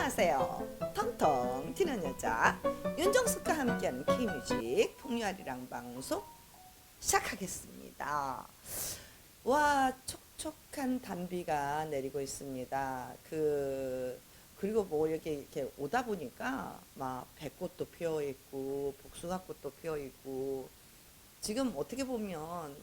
안녕하세요. 텅텅 튀는 여자 윤정숙과 함께하는 K뮤직 풍류아리랑 방송 시작하겠습니다. 와, 촉촉한 단비가 내리고 있습니다. 그리고 뭐 이렇게 오다 보니까 막 배꽃도 피어 있고 복숭아꽃도 피어 있고, 지금 어떻게 보면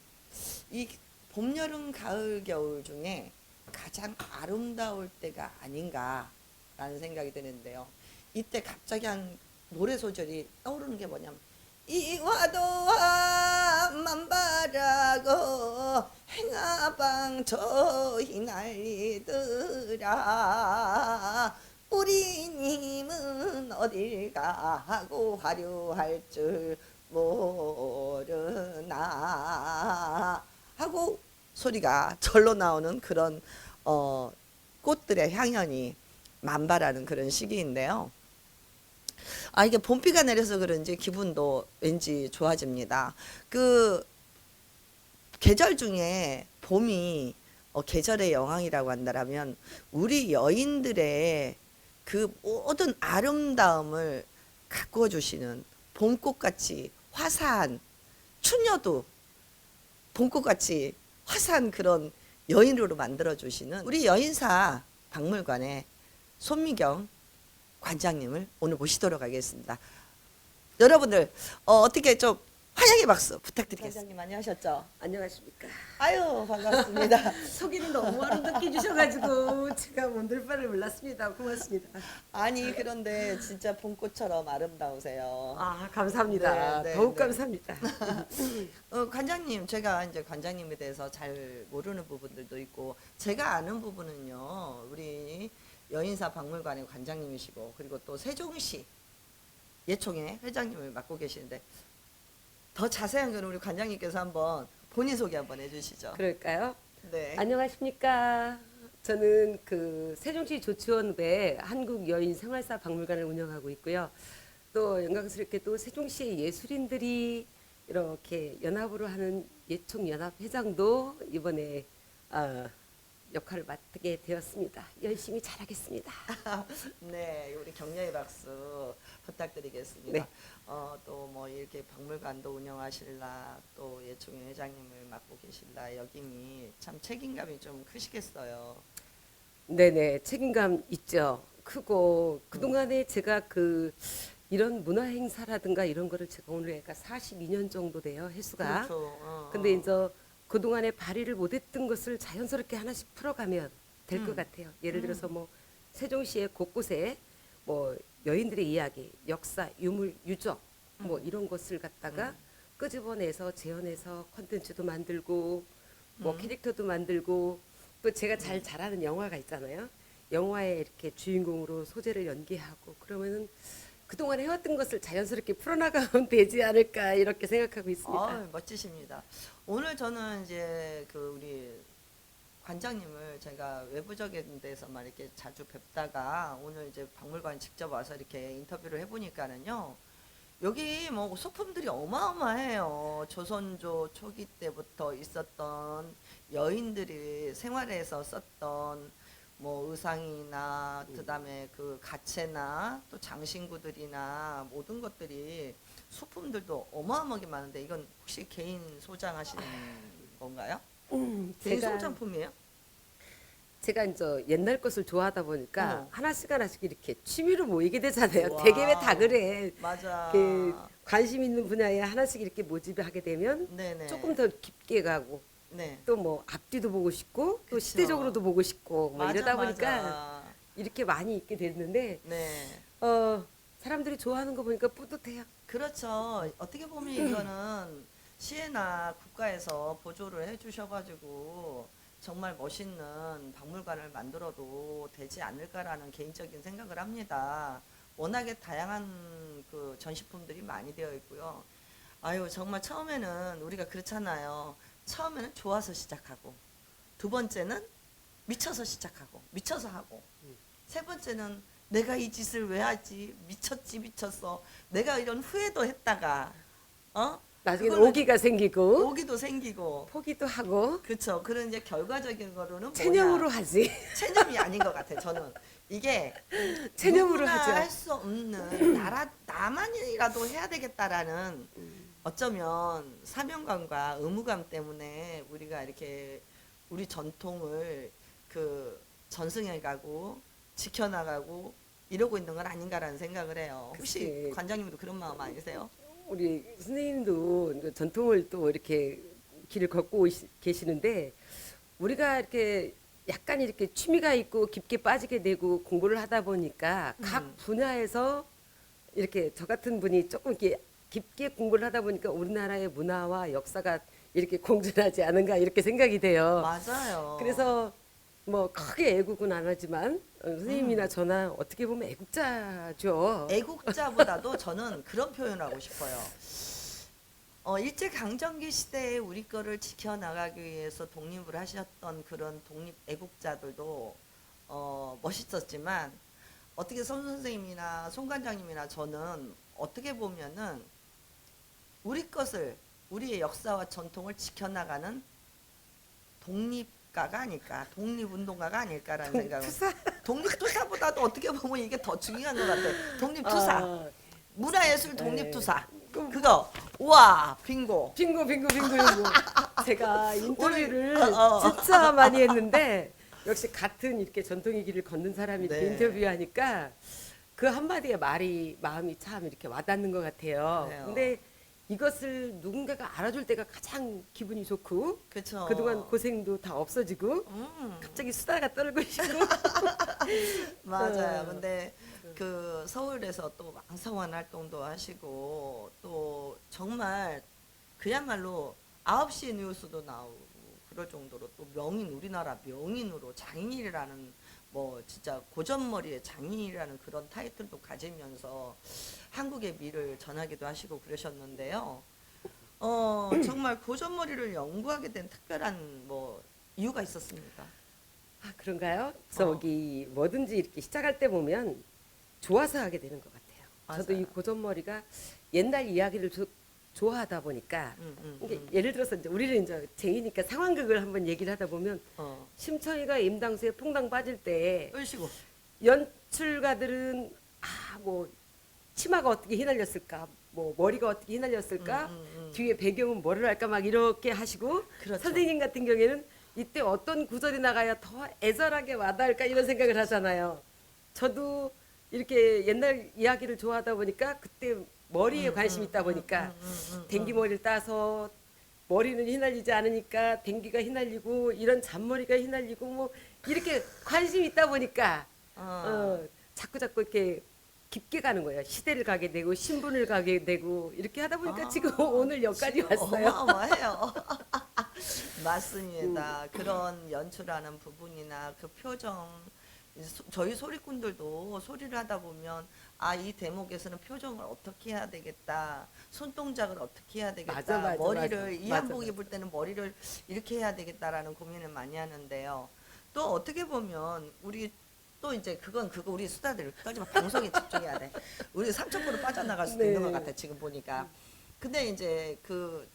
이 봄, 여름, 가을, 겨울 중에 가장 아름다울 때가 아닌가라는 생각이 드는데요. 이때 갑자기 한 노래 소절이 떠오르는 게 뭐냐면, 이 화도와 만바라고 행하방 저희 난리더라. 우리님은 어딜 가고 화려할 줄 모르나 하고 소리가 절로 나오는 그런 꽃들의 향연이 만발하는 그런 시기인데요. 이게 봄비가 내려서 그런지 기분도 왠지 좋아집니다. 그 계절 중에 봄이 계절의 여왕이라고 한다면, 우리 여인들의 그 모든 아름다움을 가꾸어 주시는 봄꽃같이 화사한, 추녀도 봄꽃같이 화사한 그런 여인으로 만들어 주시는 우리 여인사 박물관의 손미경 관장님을 오늘 모시도록 하겠습니다. 여러분들 어떻게 좀 환영의 박수 부탁드리겠습니다. 관장님 안녕하셨죠? 안녕하십니까. 아유, 반갑습니다. 소개를 너무 아름답게 해주셔가지고 제가 오늘 바를 몰랐습니다. 고맙습니다. 아니, 그런데 진짜 봄꽃처럼 아름다우세요. 감사합니다. 네, 더욱 네. 감사합니다. 관장님, 제가 이제 관장님에 대해서 잘 모르는 부분들도 있고, 제가 아는 부분은요, 우리 여인사 박물관의 관장님이시고, 그리고 또 세종시 예총회 회장님을 맡고 계시는데, 더 자세한 건 우리 관장님께서 한번 본인 소개 한번 해주시죠. 그럴까요? 네. 안녕하십니까. 저는 그 세종시 조치원읍에 한국여인생활사 박물관을 운영하고 있고요. 또 영광스럽게 또 세종시의 예술인들이 이렇게 연합으로 하는 예총연합회장도 이번에 역할을 맡게 되었습니다. 열심히 잘하겠습니다. 네, 우리 격려의 박수 부탁드리겠습니다. 네. 또 뭐 이렇게 박물관도 운영하실라, 또 예총회 회장님을 맡고 계실라, 역임이 참 책임감이 좀 크시겠어요. 네네, 책임감 있죠. 크고 그동안에 제가 이런 문화 행사라든가 이런 거를 제가 오늘 애가 42년 정도 돼요, 횟수가. 그렇죠. 근데 이제 그동안에 발휘를 못했던 것을 자연스럽게 하나씩 풀어가면 될 것 같아요. 예를 들어서 뭐 세종시의 곳곳에 뭐 여인들의 이야기, 역사, 유물, 유적 뭐 이런 것을 갖다가 끄집어내서 재현해서 컨텐츠도 만들고 뭐 캐릭터도 만들고, 또 제가 잘 잘하는 영화가 있잖아요. 영화에 이렇게 주인공으로 소재를 연기하고 그러면은 그동안 해왔던 것을 자연스럽게 풀어나가면 되지 않을까 이렇게 생각하고 있습니다. 멋지십니다. 오늘 저는 이제 우리 관장님을 제가 외부적인 데서만 이렇게 자주 뵙다가, 오늘 이제 박물관 직접 와서 이렇게 인터뷰를 해보니까는요, 여기 뭐 소품들이 어마어마해요. 조선조 초기 때부터 있었던 여인들이 생활에서 썼던 뭐 의상이나, 그다음에 그 가채나 또 장신구들이나 모든 것들이, 소품들도 어마어마하게 많은데, 이건 혹시 개인 소장하시는 건가요? 개인 제가 소장품이에요? 제가 이제 옛날 것을 좋아하다 보니까 어. 하나씩 하나씩 이렇게 취미로 모이게 되잖아요. 와우. 되게 왜 다 그래. 맞아. 그 관심 있는 분야에 하나씩 이렇게 모집하게 되면 네네. 조금 더 깊게 가고, 네. 또 뭐 앞뒤도 보고 싶고 또 그쵸. 시대적으로도 보고 싶고 뭐 맞아, 이러다 보니까 맞아. 이렇게 많이 있게 됐는데 네. 사람들이 좋아하는 거 보니까 뿌듯해요. 그렇죠. 어떻게 보면 이거는 시에나 국가에서 보조를 해주셔가지고 정말 멋있는 박물관을 만들어도 되지 않을까라는 개인적인 생각을 합니다. 워낙에 다양한 그 전시품들이 많이 되어 있고요. 아유, 정말 처음에는 우리가 그렇잖아요. 처음에는 좋아서 시작하고, 두 번째는 미쳐서 시작하고, 미쳐서 하고, 세 번째는 내가 이 짓을 왜 하지? 미쳤지, 미쳤어. 내가 이런 후회도 했다가, 나중에 그걸로 오기가 생기고 오기도 생기고, 포기도 하고 그렇죠. 그런 이제 결과적인 거로는 체념으로 하지. 체념이 아닌 것 같아요. 저는 이게 체념으로 누구나 하죠. 할 수 없는 나만이라도 해야 되겠다라는 어쩌면 사명감과 의무감 때문에 우리가 이렇게 우리 전통을 그 전승해가고 지켜나가고 이러고 있는 건 아닌가라는 생각을 해요. 혹시 글쎄. 관장님도 그런 마음 아니세요? 우리 선생님도 이제 전통을 또 이렇게 길을 걷고 계시는데 우리가 이렇게 약간 이렇게 취미가 있고 깊게 빠지게 되고 공부를 하다 보니까 각 분야에서 이렇게 저 같은 분이 조금 이렇게 깊게 공부를 하다 보니까 우리나라의 문화와 역사가 이렇게 공존하지 않은가 이렇게 생각이 돼요. 맞아요. 그래서 뭐 크게 애국은 안 하지만 선생님이나 저나 어떻게 보면 애국자죠. 애국자보다도 저는 그런 표현을 하고 싶어요. 일제 강점기 시대에 우리 거를 지켜나가기 위해서 독립을 하셨던 그런 독립 애국자들도 멋있었지만 어떻게 손 선생님이나 손 관장님이나 저는 어떻게 보면은 우리 것을 우리의 역사와 전통을 지켜나가는 독립가가 아닐까, 독립운동가가 아닐까라는 생각을. 독립투사보다도 어떻게 보면 이게 더 중요한 것 같아. 독립투사, 아, 문화예술 네. 독립투사. 그거 우와 빙고. 빙고. 제가 인터뷰를 오늘, 진짜 많이 했는데 역시 같은 이렇게 전통의 길을 걷는 사람이 이렇게 네. 인터뷰하니까 그 한마디의 말이 마음이 참 이렇게 와닿는 것 같아요. 그래요. 근데 이것을 누군가가 알아줄 때가 가장 기분이 좋고 그렇죠. 그동안 고생도 다 없어지고 갑자기 수다가 떨고 싶고 맞아요. 어. 근데 그 서울에서 또 왕성한 활동도 하시고 또 정말 그야말로 9시 뉴스도 나오고 그럴 정도로 또 명인 우리나라 명인으로 장인이라는 뭐 진짜 고전머리의 장인이라는 그런 타이틀도 가지면서 한국의 미를 전하기도 하시고 그러셨는데요. 정말 고전머리를 연구하게 된 특별한 뭐 이유가 있었습니까? 아, 그런가요? 저기 뭐든지 이렇게 시작할 때 보면 좋아서 하게 되는 것 같아요. 저도 맞아요. 이 고전머리가 옛날 이야기를 좋아하다 보니까 이게 예를 들어서 이제 우리는 이제 쟁이니까 상황극을 한번 얘기를 하다 보면 심청이가 임당수에 퐁당 빠질 때 으시고 연출가들은 뭐 치마가 어떻게 휘날렸을까, 뭐 머리가 어떻게 휘날렸을까, 뒤에 배경은 뭐를 할까 막 이렇게 하시고 그렇죠. 선생님 같은 경우에는 이때 어떤 구절이 나가야 더 애절하게 와닿을까 이런 생각을 하잖아요. 저도 이렇게 옛날 이야기를 좋아하다 보니까 그때 머리에 관심이 있다 보니까 댕기 머리를 따서 머리는 휘날리지 않으니까 댕기가 휘날리고 이런 잔머리가 휘날리고 뭐 이렇게 관심이 있다 보니까 자꾸 이렇게 깊게 가는 거예요. 시대를 가게 되고 신분을 가게 되고 이렇게 하다 보니까 지금 오늘 여기까지 지금 왔어요. 어마어마해요. 맞습니다. 그런 연출하는 부분이나 그 표정 저희 소리꾼들도 소리를 하다 보면 이 대목에서는 표정을 어떻게 해야 되겠다, 손동작을 어떻게 해야 되겠다, 맞아, 머리를 맞아. 이 맞아, 한복 맞아. 입을 때는 머리를 이렇게 해야 되겠다라는 고민을 많이 하는데요. 또 어떻게 보면 우리 또 이제 그거 우리 수다들 끝까지 방송에 집중해야 돼. 우리 3척으로 빠져나갈 수도 있는 것 네. 같아 지금 보니까. 근데 이제 그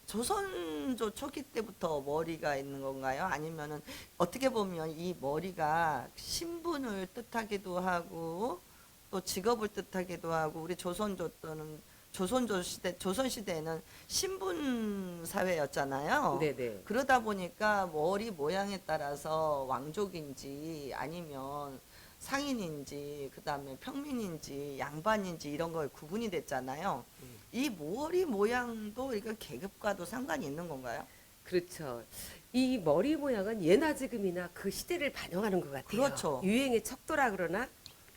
조선조 초기 때부터 머리가 있는 건가요? 아니면은 어떻게 보면 이 머리가 신분을 뜻하기도 하고 또 직업을 뜻하기도 하고 우리 조선조 또는 조선 시대에는 신분 사회였잖아요. 네네. 그러다 보니까 머리 모양에 따라서 왕족인지 아니면 상인인지 그다음에 평민인지 양반인지 이런 걸 구분이 됐잖아요. 이 머리 모양도 이거 계급과도 상관이 있는 건가요? 그렇죠. 이 머리 모양은 예나 지금이나 그 시대를 반영하는 것 같아요. 그렇죠. 유행의 척도라 그러나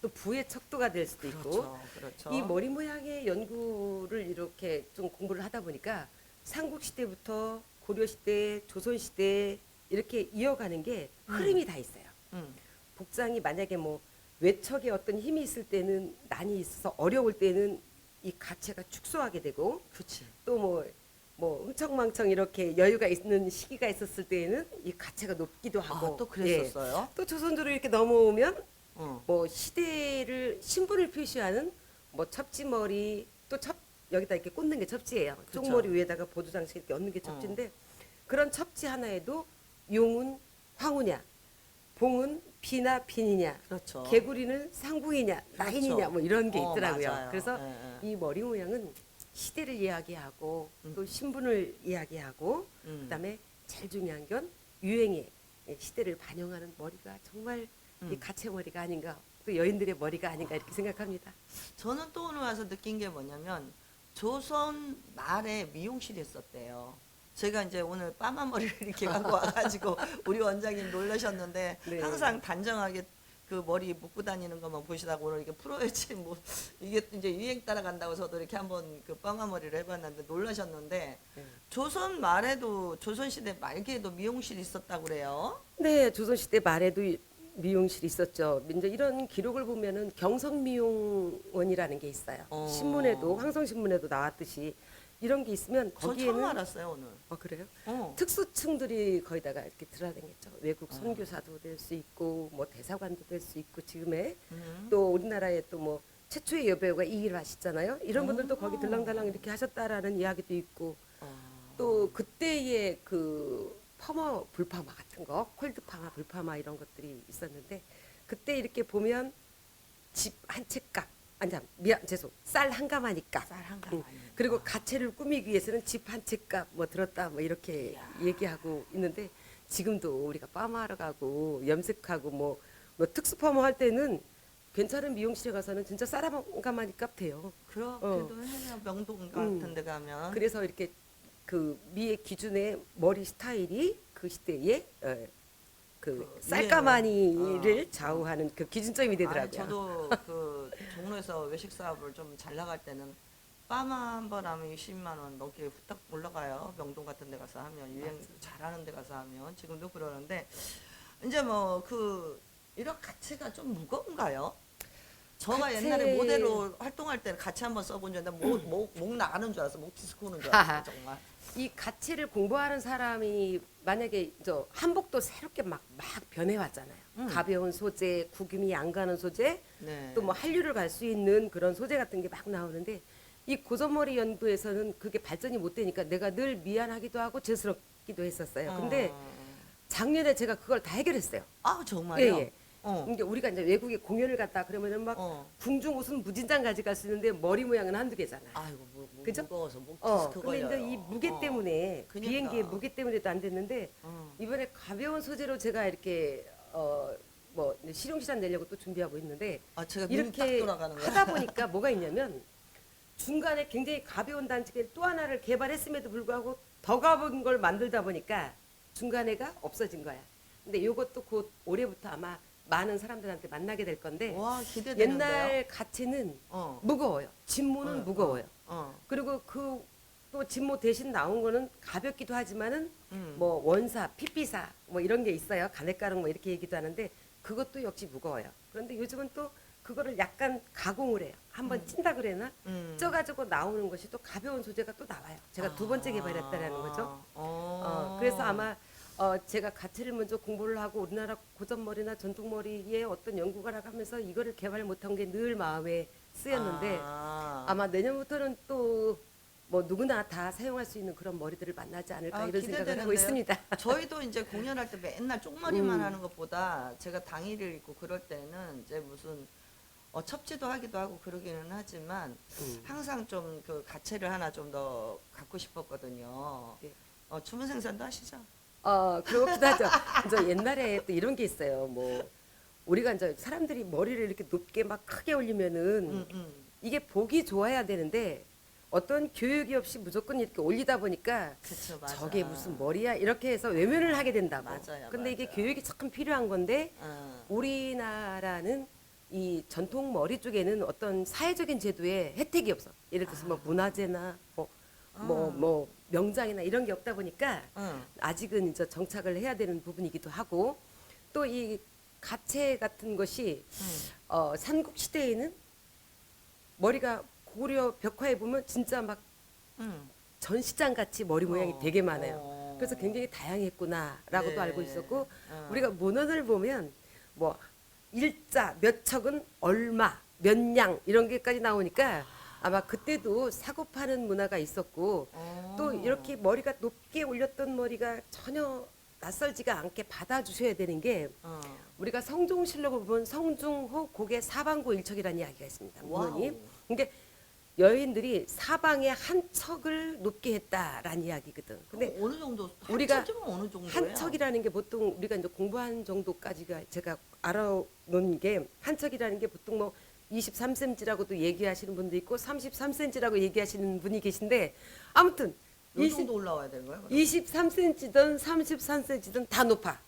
또 부의 척도가 될 수도 있고 그렇죠. 그렇죠. 이 머리 모양의 연구를 이렇게 좀 공부를 하다 보니까 삼국 시대부터 고려 시대, 조선 시대 이렇게 이어가는 게 흐름이 다 있어요. 음. 복장이 만약에 뭐 외척에 어떤 힘이 있을 때는 난이 있어서 어려울 때는 이 가체가 축소하게 되고 그렇지. 또 뭐 흥청망청 이렇게 여유가 있는 시기가 있었을 때에는 이 가체가 높기도 하고 또 그랬었어요? 또 조선조로 이렇게 넘어오면 어. 뭐 시대를 신분을 표시하는 뭐 첩지머리 또 여기다 이렇게 꽂는 게 첩지예요. 그쵸. 쪽머리 위에다가 보조 장식 이렇게 얹는 게 첩지인데 그런 첩지 하나에도 용운, 황후냐 봉은 비나 빈이냐, 그렇죠. 개구리는 상궁이냐, 나인이냐 뭐 이런 게 있더라고요. 맞아요. 그래서 예, 예. 이 머리 모양은 시대를 이야기하고 음. 또 신분을 이야기하고 그다음에 제일 중요한 건 유행의 시대를 반영하는 머리가 정말 이 가채 머리가 아닌가, 또 여인들의 머리가 아닌가 이렇게 생각합니다. 저는 또 오늘 와서 느낀 게 뭐냐면 조선 말에 미용실이 있었대요. 제가 이제 오늘 빠마 머리를 이렇게 갖고 와가지고 우리 원장님 놀라셨는데 네. 항상 단정하게 그 머리 묶고 다니는 것만 보시다가 오늘 이게 풀어야지 뭐 이게 이제 유행 따라간다고 저도 이렇게 한번 그 빠마 머리를 해봤는데 놀라셨는데 네. 조선 말에도 조선 시대 말기에도 미용실이 있었다고 그래요. 네, 조선시대 말에도 미용실이 있었죠. 이제 이런 기록을 보면은 경성미용원이라는 게 있어요. 어. 신문에도 황성신문에도 나왔듯이 이런 게 있으면 전 처음 거기에는 알았어요 오늘. 그래요? 어. 특수층들이 거기다가 이렇게 드러다녔죠. 외국 아. 선교사도 될 수 있고 뭐 대사관도 될 수 있고 지금의 음. 또 우리나라에 또 뭐 최초의 여배우가 이기를 하시잖아요. 이런 분들도 거기 어. 들랑달랑 이렇게 하셨다라는 이야기도 있고 어. 또 그때의 그 파마 불파마 같은 거 콜드 파마 불파마 이런 것들이 있었는데 그때 이렇게 보면 집 한 채 값 아니 미안 죄송 쌀 한 가마니 값 쌀한 응. 가마니. 그리고 가채를 꾸미기 위해서는 집 한 채 값 뭐 들었다 뭐 이렇게 이야. 얘기하고 있는데 지금도 우리가 파마하러 가고 염색하고 뭐 특수 파마 할 때는 괜찮은 미용실에 가서는 진짜 쌀 한 가마니 값 돼요. 그렇게도 해요. 명동 같은 데 가면. 그래서 이렇게 그 미의 기준의 머리 스타일이 그 시대에 그 그 쌀가마니를 유행을, 좌우하는 그 기준점이 되더라고요. 아니, 저도 그 종로에서 외식 사업을 좀 잘 나갈 때는 빠마 한 번 하면 20만 원 넘게 후딱 올라가요. 명동 같은 데 가서 하면 유행 잘하는 데 가서 하면 지금도 그러는데 이제 뭐 그 이런 가치가 좀 무거운가요? 저가 가채- 옛날에 모델로 활동할 때는 같이 한번 써본 적 있는데 목 나가는 줄 알았어. 목 디스코는 줄 알았어. 정말. 이 가치를 공부하는 사람이 만약에 저 한복도 새롭게 막 변해왔잖아요. 가벼운 소재, 구김이 안 가는 소재, 네. 또 뭐 한류를 갈 수 있는 그런 소재 같은 게 막 나오는데 이 고전머리 연구에서는 그게 발전이 못 되니까 내가 늘 미안하기도 하고 죄스럽기도 했었어요. 근데 작년에 제가 그걸 다 해결했어요. 아 정말요? 예. 어. 이게 우리가 이제 외국에 공연을 갔다 그러면은 막 어. 궁중 옷은 무진장 가져갈 수 있는데 머리 모양은 한두 개잖아요. 아이고 그죠? 무거워서 목 디스크 근데 걸려요. 이제 이 무게 어. 때문에 그러니까. 비행기의 무게 때문에도 안 됐는데 어. 이번에 가벼운 소재로 제가 이렇게 뭐 이제 실용시장 내려고 또 준비하고 있는데 아 제가 눈이 딱 이렇게 돌아가는 거야. 하다 보니까 뭐가 있냐면 중간에 굉장히 가벼운 단지를 또 하나를 개발했음에도 불구하고 더 가벼운 걸 만들다 보니까 중간에가 없어진 거야. 근데 이것도 곧 올해부터 아마 많은 사람들한테 만나게 될 건데 와 기대되는데요. 옛날 가치는 어. 무거워요. 진모는 어, 무거워요. 어. 그리고 그 또 진모 대신 나온 거는 가볍기도 하지만은 음. 뭐 원사, 피피사 뭐 이런 게 있어요. 가래가루 뭐 이렇게 얘기도 하는데 그것도 역시 무거워요. 그런데 요즘은 또 그거를 약간 가공을 해요. 한번 찐다 그래나 쪄가지고 나오는 것이 또 가벼운 소재가 또 나와요. 제가 두 번째 개발했다라는 거죠. 그래서 아마 제가 가치를 먼저 공부를 하고 우리나라 고전머리나 전통머리의 어떤 연구가 나가면서 이거를 개발 못한 게 늘 마음에 쓰였는데 아마 내년부터는 또 뭐 누구나 다 사용할 수 있는 그런 머리들을 만나지 않을까 이런 생각을 하고 기대되는데요. 있습니다. 저희도 이제 공연할 때 맨날 쪽머리만 하는 것보다 제가 당일을 입고 그럴 때는 이제 무슨 첩지도 하기도 하고 그러기는 하지만 항상 좀 그 가채를 하나 좀 더 갖고 싶었거든요. 네. 주문 생산도 하시죠? 그렇기도 하죠. 이제 옛날에 또 이런 게 있어요. 뭐 우리가 이제 사람들이 머리를 이렇게 높게 막 크게 올리면은 이게 보기 좋아야 되는데 어떤 교육이 없이 무조건 이렇게 올리다 보니까 그쵸, 맞아. 저게 무슨 머리야 이렇게 해서 외면을 하게 된다고. 맞아요, 근데 이게 맞아요. 교육이 참 필요한 건데 어. 우리나라는 이 전통 머리 쪽에는 어떤 사회적인 제도에 혜택이 없어. 예를 들어서 뭐 문화재나 뭐 명장이나 이런 게 없다 보니까 응. 아직은 이제 정착을 해야 되는 부분이기도 하고 또 이 가채 같은 것이 삼국 시대에는 머리가 고구려 벽화에 보면 진짜 막 응. 전시장 같이 머리 모양이 되게 많아요. 어. 그래서 굉장히 다양했구나라고도 네. 알고 있었고 어. 우리가 문헌을 보면 뭐 일자 몇 척은 얼마 몇 냥 이런 게까지 나오니까 아마 그때도 사고 파는 문화가 있었고 또 이렇게 머리가 높게 올렸던 머리가 전혀 낯설지가 않게 받아주셔야 되는 게 어. 우리가 성종실록을 보면 성중호 곡의 사방구 일척이라는 이야기가 있습니다. 문헌이. 와우. 그게 여인들이 사방의 한 척을 높게 했다라는 이야기거든. 근데 그럼 어느 정도 우리가 한 척이면 어느 정도예요? 한 척이라는 게 보통 우리가 이제 공부한 정도까지가 제가 알아놓은 게 한 척이라는 게 보통 뭐 23cm라고도 얘기하시는 분도 있고 33cm라고 얘기하시는 분이 계신데 아무튼 요 정도 올라와야 되는 거예요? 그럼? 23cm든 33cm든 다 높아.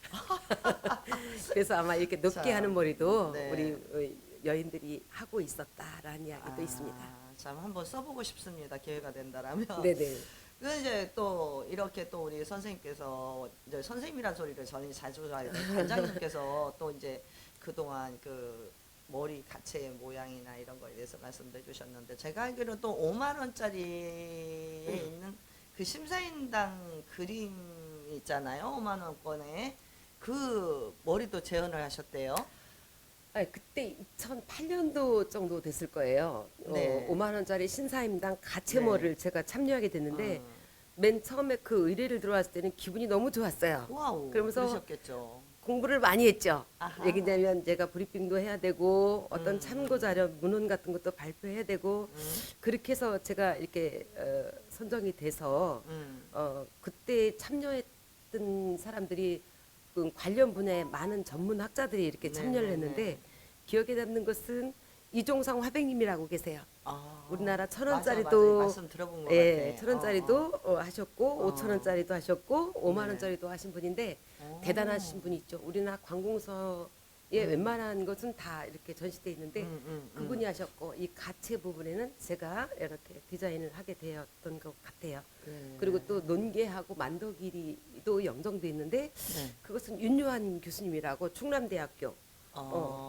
그래서 아마 이렇게 높게 자, 하는 머리도 네. 우리 여인들이 하고 있었다라는 이야기도 있습니다. 참 한번 써보고 싶습니다. 기회가 된다라면. 네네. 그 이제 또 이렇게 또 우리 선생님께서 이제 선생님이란 소리를 저는 자주 하는데 관장님께서 또 이제 그동안 그 머리 가채의 모양이나 이런 거에 대해서 말씀해 주셨는데 제가 알기로 또 5만 원짜리에 있는 그 심사인당 그림 있잖아요. 5만 원권에 그 머리도 재현을 하셨대요. 아니, 그때 2008년도 정도 됐을 거예요. 네. 5만 원짜리 신사임당 가채머를 제가 참여하게 됐는데 어. 맨 처음에 그 의뢰를 들어왔을 때는 기분이 너무 좋았어요. 와우. 그러면서 그러셨겠죠. 공부를 많이 했죠. 아하. 얘기냐면 제가 브리핑도 해야 되고 어떤 음. 참고 자료 문헌 같은 것도 발표해야 되고 그렇게 해서 제가 이렇게 선정이 돼서 그때 참여했던 사람들이 그 관련 분야의 많은 전문 학자들이 이렇게 참여를 네네네. 했는데 기억에 남는 것은 이종상 화백님이라고 계세요. 아. 우리나라 맞아, 1000원짜리도 말씀 들어본 것 예, 같아. 1000원짜리도 하셨고 어. 5000원짜리도 하셨고 5만 네. 원짜리도 하신 분인데 어. 대단하신 분이 있죠. 우리나라 관공서에 웬만한 것은 다 이렇게 전시돼 있는데 그분이 하셨고 이 가채 부분에는 제가 이렇게 디자인을 하게 되었던 것 같아요. 네. 그리고 또 논계하고 만덕일이도 영정돼 있는데 네. 그것은 윤요한 교수님이라고 충남대학교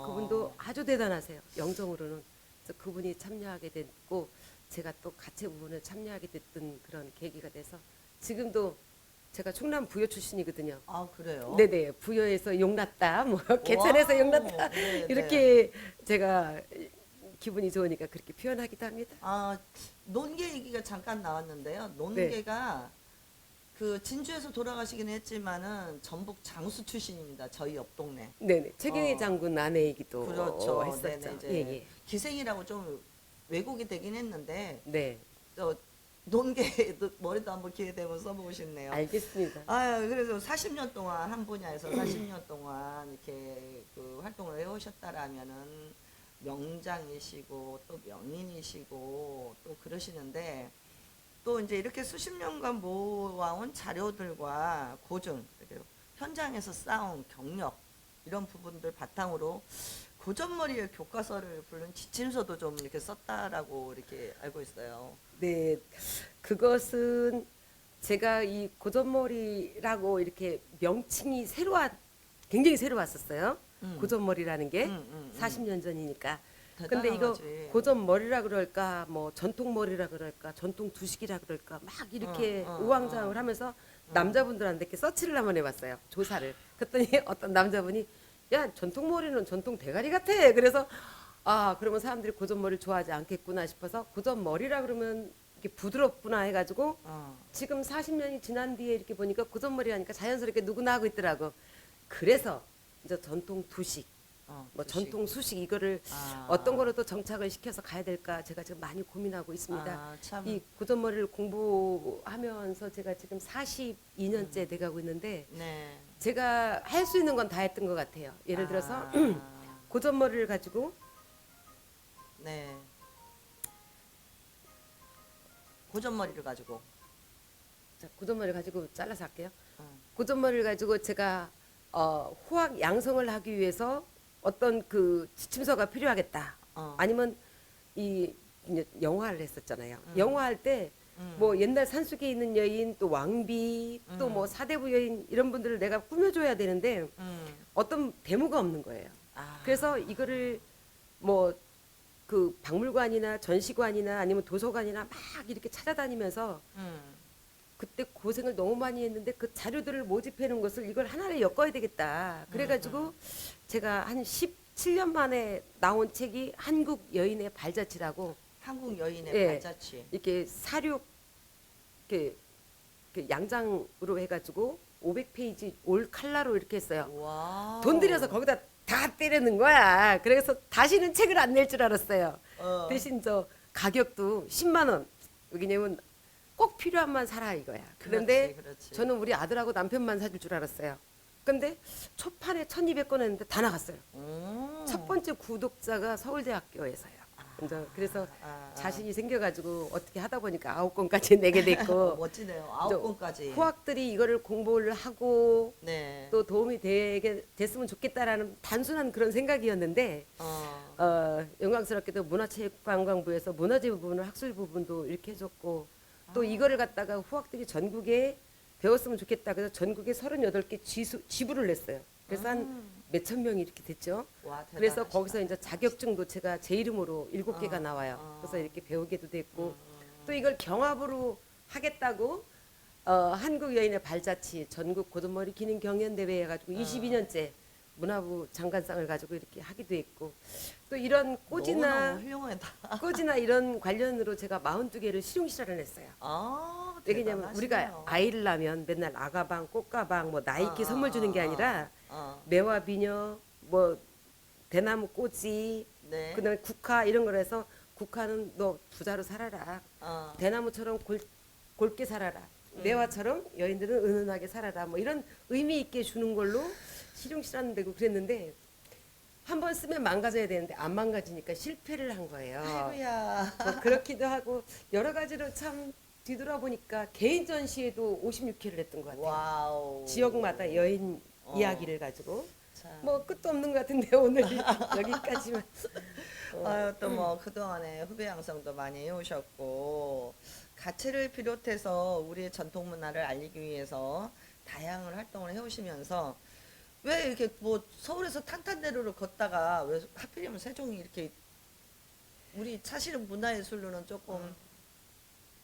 그분도 아주 대단하세요. 영정으로는. 그래서 그분이 참여하게 됐고 제가 또 가채 부분을 참여하게 됐던 그런 계기가 돼서 지금도 제가 충남 부여 출신이거든요. 아 그래요? 네네 부여에서 용났다 뭐 개천에서 와우. 용났다 네, 이렇게 제가 기분이 좋으니까 그렇게 표현하기도 합니다. 아 논계 얘기가 잠깐 나왔는데요. 논계가 그 진주에서 돌아가시긴 했지만은 전북 장수 출신입니다. 저희 옆 동네. 네네 최경희 어. 장군 아내이기도 그렇죠. 했었죠. 네네, 이제 예. 기생이라고 좀 왜곡이 되긴 했는데 네 저 논계 머리도 한번 기회 되면 써보고 싶네요. 알겠습니다. 아 그래서 40년 동안 한 분야에서 40년 동안 이렇게 그 활동을 해오셨다라면은 명장이시고 또 명인이시고 또 그러시는데 또 이제 이렇게 수십 년간 모아온 자료들과 고증 그리고 현장에서 쌓은 경력 이런 부분들 바탕으로 고전머리의 교과서를 부른 지침서도 좀 이렇게 썼다라고 이렇게 알고 있어요. 네, 그것은 제가 이 고전머리라고 이렇게 명칭이 굉장히 새로웠었어요. 고전머리라는 게 40년 전이니까. 근데 이거 대단하지. 고전머리라 그럴까, 뭐 전통머리라 그럴까, 전통두식이라 그럴까, 막 이렇게 우왕좌왕을 하면서 남자분들한테 이렇게 서치를 한번 해봤어요. 조사를. 그랬더니 어떤 남자분이 야 전통머리는 전통 대가리 같아. 그래서 그러면 사람들이 고전머리를 좋아하지 않겠구나 싶어서 고전머리라 그러면 이게 부드럽구나 해가지고 지금 40년이 지난 뒤에 이렇게 보니까 고전머리 하니까 자연스럽게 누구나 하고 있더라고. 그래서 이제 전통 두식, 뭐 두식. 전통 수식 이거를 어떤 거로 또 정착을 시켜서 가야 될까 제가 지금 많이 고민하고 있습니다. 참. 이 고전머리를 공부하면서 제가 지금 42년째 돼가고 있는데 네. 제가 할 수 있는 건 다 했던 것 같아요. 예를 들어서 고전머리를 가지고 네. 고전머리를 가지고. 자, 고전머리를 가지고 잘라서 할게요. 어. 고전머리를 가지고 제가 호학 양성을 하기 위해서 어떤 그 지침서가 필요하겠다. 아니면 이 이제 영화를 했었잖아요. 영화할 때 뭐 옛날 산속에 있는 여인 또 왕비 또 뭐 사대부 여인 이런 분들을 내가 꾸며줘야 되는데 어떤 데모가 없는 거예요. 그래서 이거를 뭐 그 박물관이나 전시관이나 아니면 도서관이나 막 이렇게 찾아다니면서 그때 고생을 너무 많이 했는데 그 자료들을 모집해 놓은 것을 이걸 하나를 엮어야 되겠다. 그래가지고 제가 한 17년 만에 나온 책이 한국 여인의 발자취라고 한국 여인의 예. 발자취. 이렇게 사료 이렇게 양장으로 해가지고 500페이지 올 칼라로 이렇게 했어요. 와. 돈 들여서 거기다 다 때리는 거야. 그래서 다시는 책을 안 낼 줄 알았어요. 대신 저 가격도 10만 원. 왜냐면 꼭 필요한만 사라 이거야. 그런데 그렇지. 저는 우리 아들하고 남편만 사줄 줄 알았어요. 근데 초판에 1200권 했는데 다 나갔어요. 첫 번째 구독자가 서울대학교에서요. 그래서 자신이 생겨가지고 어떻게 하다 보니까 9권까지 내게 됐고 멋지네요. 저 9권까지. 후학들이 이거를 공부를 하고 네. 또 도움이 되게 됐으면 좋겠다라는 단순한 그런 생각이었는데 영광스럽게도 문화체육관광부에서 문화재 부분을 학술 부분도 이렇게 해줬고 또 이거를 갖다가 후학들이 전국에 배웠으면 좋겠다. 그래서 전국에 38개 지부를 냈어요. 그래서 한 몇천 명이 이렇게 됐죠. 와, 그래서 대단하시다. 거기서 이제 자격증도 제가 제 이름으로 7개가 나와요. 그래서 이렇게 배우게도 됐고 또 이걸 경합으로 하겠다고 한국 여인의 발자취 전국 고든머리 기능 경연 대회 해가지고 22년째 문화부 장관상을 가지고 이렇게 하기도 했고 또 이런 너무너무 훌륭하다. 꽃이나 이런 관련으로 제가 42개를 실용실화를 했어요. 왜냐면 우리가 대단하시네요. 아이를 낳으면 맨날 아가방, 꽃가방, 뭐 나이키 아, 선물 주는 게 아, 아니라 어. 매화 비녀, 뭐 대나무 꽃이, 네. 그다음에 국화 이런 걸 해서 국화는 너 부자로 살아라. 대나무처럼 굵게 살아라. 매화처럼 여인들은 은은하게 살아라. 뭐 이런 의미 있게 주는 걸로 실용실화되고 그랬는데 한 번 쓰면 망가져야 되는데 안 망가지니까 실패를 한 거예요. 아이고야. 뭐 그렇기도 하고 여러 가지로 참 뒤돌아보니까 개인 전시회도 56회를 했던 것 같아요. 와우. 지역마다 여인 이야기를 가지고 참. 뭐 끝도 없는 것 같은데 오늘 여기까지만. 아유, 또 뭐 그동안에 후배 양성도 많이 해오셨고 가채를 비롯해서 우리의 전통 문화를 알리기 위해서 다양한 활동을 해오시면서 왜 이렇게 뭐 서울에서 탄탄대로를 걷다가 왜 하필이면 세종이 이렇게 우리 사실은 문화예술로는 조금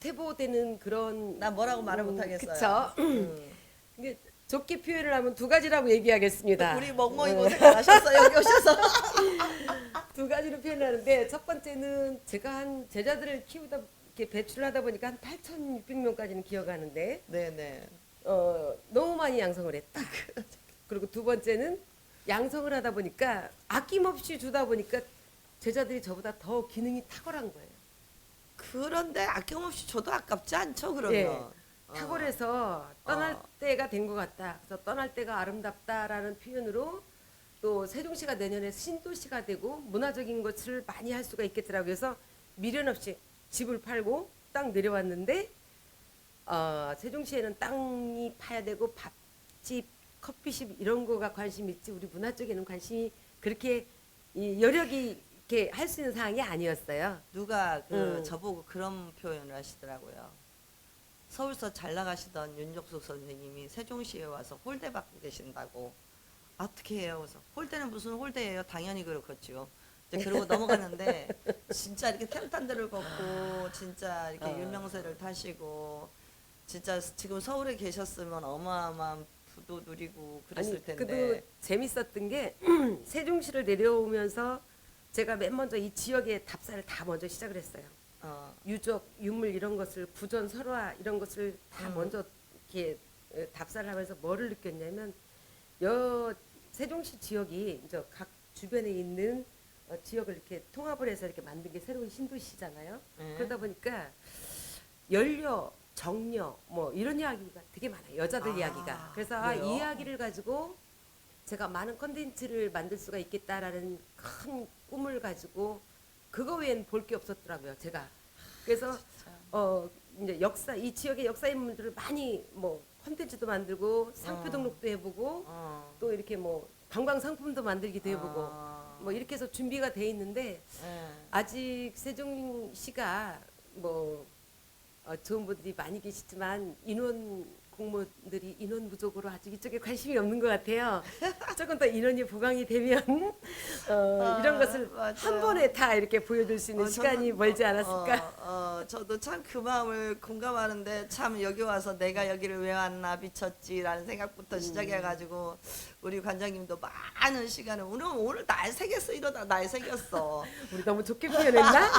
태보되는 그런 나 뭐라고 말을 못하겠어요. 그쵸? 음. 근데 좋게 표현을 하면 두 가지라고 얘기하겠습니다. 우리 멍멍이 고생하셨어 여기 오셔서. 두 가지로 표현하는데 첫 번째는 제가 한 제자들을 키우다 이렇게 배출을 하다 보니까 한 8,600명까지는 기억하는데 네네. 너무 많이 양성을 했다. 그리고 두 번째는 양성을 하다 보니까 아낌없이 주다 보니까 제자들이 저보다 더 기능이 탁월한 거예요. 그런데 아낌없이 줘도 아깝지 않죠 그러면? 예. 탁월해서 떠날 때가 된 것 같다. 그래서 떠날 때가 아름답다라는 표현으로 또 세종시가 내년에 신도시가 되고 문화적인 것을 많이 할 수가 있겠더라고요. 그래서 미련 없이 집을 팔고 딱 내려왔는데 세종시에는 땅이 파야 되고 밥집, 커피숍 이런 거가 관심이 있지 우리 문화 쪽에는 관심이 그렇게 여력이 이렇게 할 수 있는 상황이 아니었어요. 누가 저보고 그런 표현을 하시더라고요. 서울서 잘 나가시던 윤족숙 선생님이 세종시에 와서 홀대 받고 계신다고. 어떻게 해요? 그래서 홀대는 무슨 홀대예요? 당연히 그렇겠죠. 이제 그러고 넘어갔는데 진짜 이렇게 탄탄대를 걷고 진짜 이렇게 유명세를 타시고 진짜 지금 서울에 계셨으면 어마어마한 부도 누리고 그랬을 텐데. 그래도 재밌었던 게 세종시를 내려오면서 제가 맨 먼저 이 지역의 답사를 다 먼저 시작을 했어요. 유적, 유물 이런 것을 구전, 설화 이런 것을 다 먼저 이렇게 답사를 하면서 뭐를 느꼈냐면 세종시 지역이 이제 각 주변에 있는 지역을 이렇게 통합을 해서 이렇게 만든 게 새로운 신도시잖아요. 그러다 보니까 연려, 정려 뭐 이런 이야기가 되게 많아요. 여자들 이야기가. 그래서 그래요? 이 이야기를 가지고 제가 많은 컨텐츠를 만들 수가 있겠다라는 큰 꿈을 가지고 그거 외엔 볼 게 없었더라고요. 제가. 그래서 이제 이 지역의 역사 인물들을 많이 뭐 컨텐츠도 만들고 상표 등록도 해보고 또 이렇게 뭐 관광 상품도 만들기도 해보고 뭐 이렇게 해서 준비가 돼 있는데 아직 세종시가 뭐 좋은 분들이 많이 계시지만 공무원들이 인원 부족으로 아직 이쪽에 관심이 없는 것 같아요. 조금 더 인원이 보강이 되면 이런 것을 맞아요. 한 번에 다 이렇게 보여줄 수 있는 시간이 멀지 않았을까. 저도 참 그 마음을 공감하는데 참 여기 와서 내가 여기를 왜 왔나 미쳤지라는 생각부터 시작해가지고 우리 관장님도 많은 시간을 오늘 날 새겼어 이러다 날 새겼어. 우리 너무 좋게 표현했나?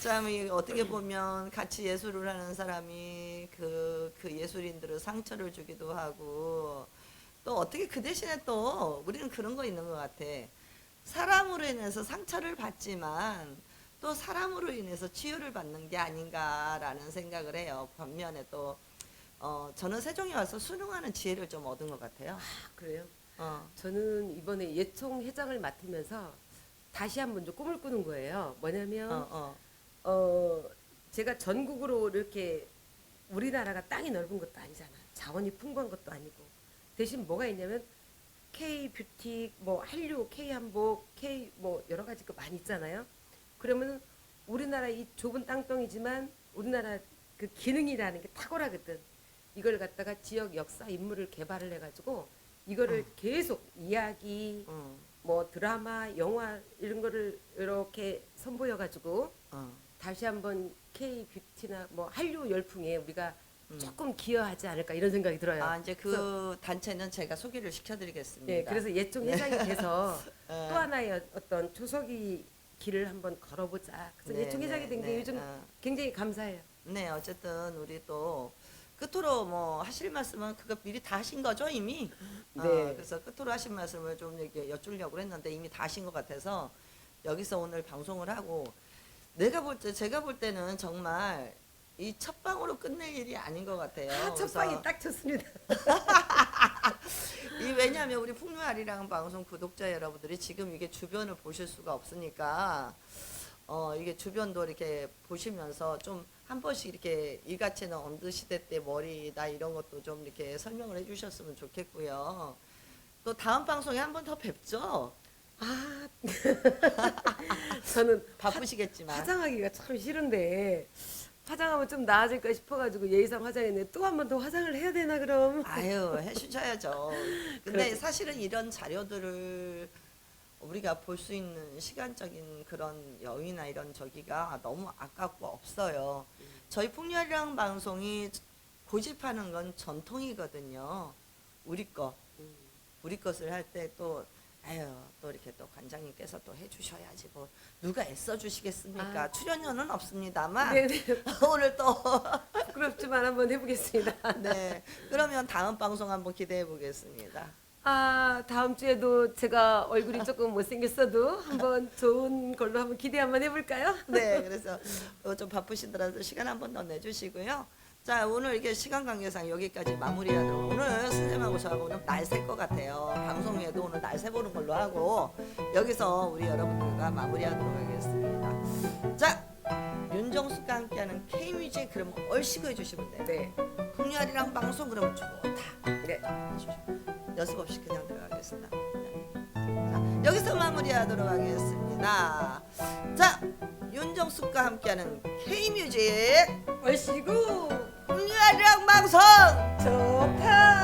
참 어떻게 보면 같이 예술을 하는 사람이 그 예술인들을 상처를 주기도 하고 또 어떻게 그 대신에 또 우리는 그런 거 있는 것 같아. 사람으로 인해서 상처를 받지만 또 사람으로 인해서 치유를 받는 게 아닌가라는 생각을 해요. 반면에 또 저는 세종에 와서 수능하는 지혜를 좀 얻은 것 같아요. 그래요? 어, 저는 이번에 예총 회장을 맡으면서 다시 한번 좀 꿈을 꾸는 거예요. 뭐냐면 어, 어, 제가 전국으로 이렇게 우리나라가 땅이 넓은 것도 아니잖아. 자원이 풍부한 것도 아니고 대신 뭐가 있냐면 K 뷰티, 뭐 한류, K 한복, K 뭐 여러 가지 거 많이 있잖아요. 그러면 우리나라 이 좁은 땅덩이지만 우리나라 그 기능이라는 게 탁월하거든. 이걸 갖다가 지역 역사 인물을 개발을 해가지고 이거를 계속 이야기, 뭐 드라마, 영화 이런 거를 이렇게 선보여가지고 다시 한번 K 뷰티나 뭐 한류 열풍에 우리가 조금 기여하지 않을까 이런 생각이 들어요. 아 이제 그 단체는 제가 소개를 시켜드리겠습니다. 네, 그래서 예총 회장이 돼서 네. 또 하나의 어떤 초석이 길을 한번 걸어보자. 그래서 네, 예총 회장이 된 게 네, 요즘 어. 굉장히 감사해요. 네, 어쨌든 우리 또 끝으로 뭐 하실 말씀은 그거 미리 다 하신 거죠 이미. 네. 그래서 끝으로 하신 말씀을 좀 이렇게 여쭈려고 했는데 이미 다 하신 것 같아서 여기서 오늘 방송을 하고 제가 볼 때는 정말 이 첫 방으로 끝낼 일이 아닌 것 같아요. 첫 그래서 방이 딱 좋습니다. 왜냐하면 우리 풍류아리랑 방송 구독자 여러분들이 지금 이게 주변을 보실 수가 없으니까 이게 주변도 이렇게 보시면서 좀 한 번씩 이렇게 이같이는 언드 시대 때 머리나 이런 것도 좀 이렇게 설명을 해주셨으면 좋겠고요. 또 다음 방송에 한 번 더 뵙죠. 아, 저는 바쁘시겠지만. 화장하기가 참 싫은데 화장하면 좀 나아질까 싶어가지고 예의상 화장했는데 또 한 번 더 화장을 해야 되나 그럼? 아유 해주셔야죠. 근데 그렇죠. 사실은 이런 자료들을 우리가 볼 수 있는 시간적인 그런 여유나 이런 저기가 너무 아깝고 없어요. 저희 풍류아리랑 방송이 고집하는 건 전통이거든요. 우리 것을 할 때 또 아유 또 이렇게 또 관장님께서 또 해주셔야지 뭐 누가 애써 주시겠습니까? 아. 출연료는 없습니다만 네네. 오늘 또 부끄럽지만 한번 해보겠습니다. 네. 그러면 다음 방송 한번 기대해 보겠습니다. 아, 다음 주에도 제가 얼굴이 조금 못생겼어도 한번 좋은 걸로 한번 기대 한번 해볼까요? 네, 그래서 좀 바쁘시더라도 시간 한 번 더 내주시고요. 자, 오늘 이게 시간 관계상 여기까지 마무리하도록 오늘 선생님하고 저하고 오늘 날 셀 것 같아요. 방송 후에도 오늘 날 세보는 걸로 하고 여기서 우리 여러분들과 마무리하도록 하겠습니다. 자, 윤정수과 함께하는 K뮤직 그럼 얼씨구 해주시면 돼요. 네. 풍류아리랑 방송 그러면 좋다. 네. 연습 없이 그냥 들어가겠습니다. 자, 여기서 마무리하도록 하겠습니다. 자, 윤정숙과 함께하는 K뮤직 얼씨구 풍류아리랑 방송 좋다.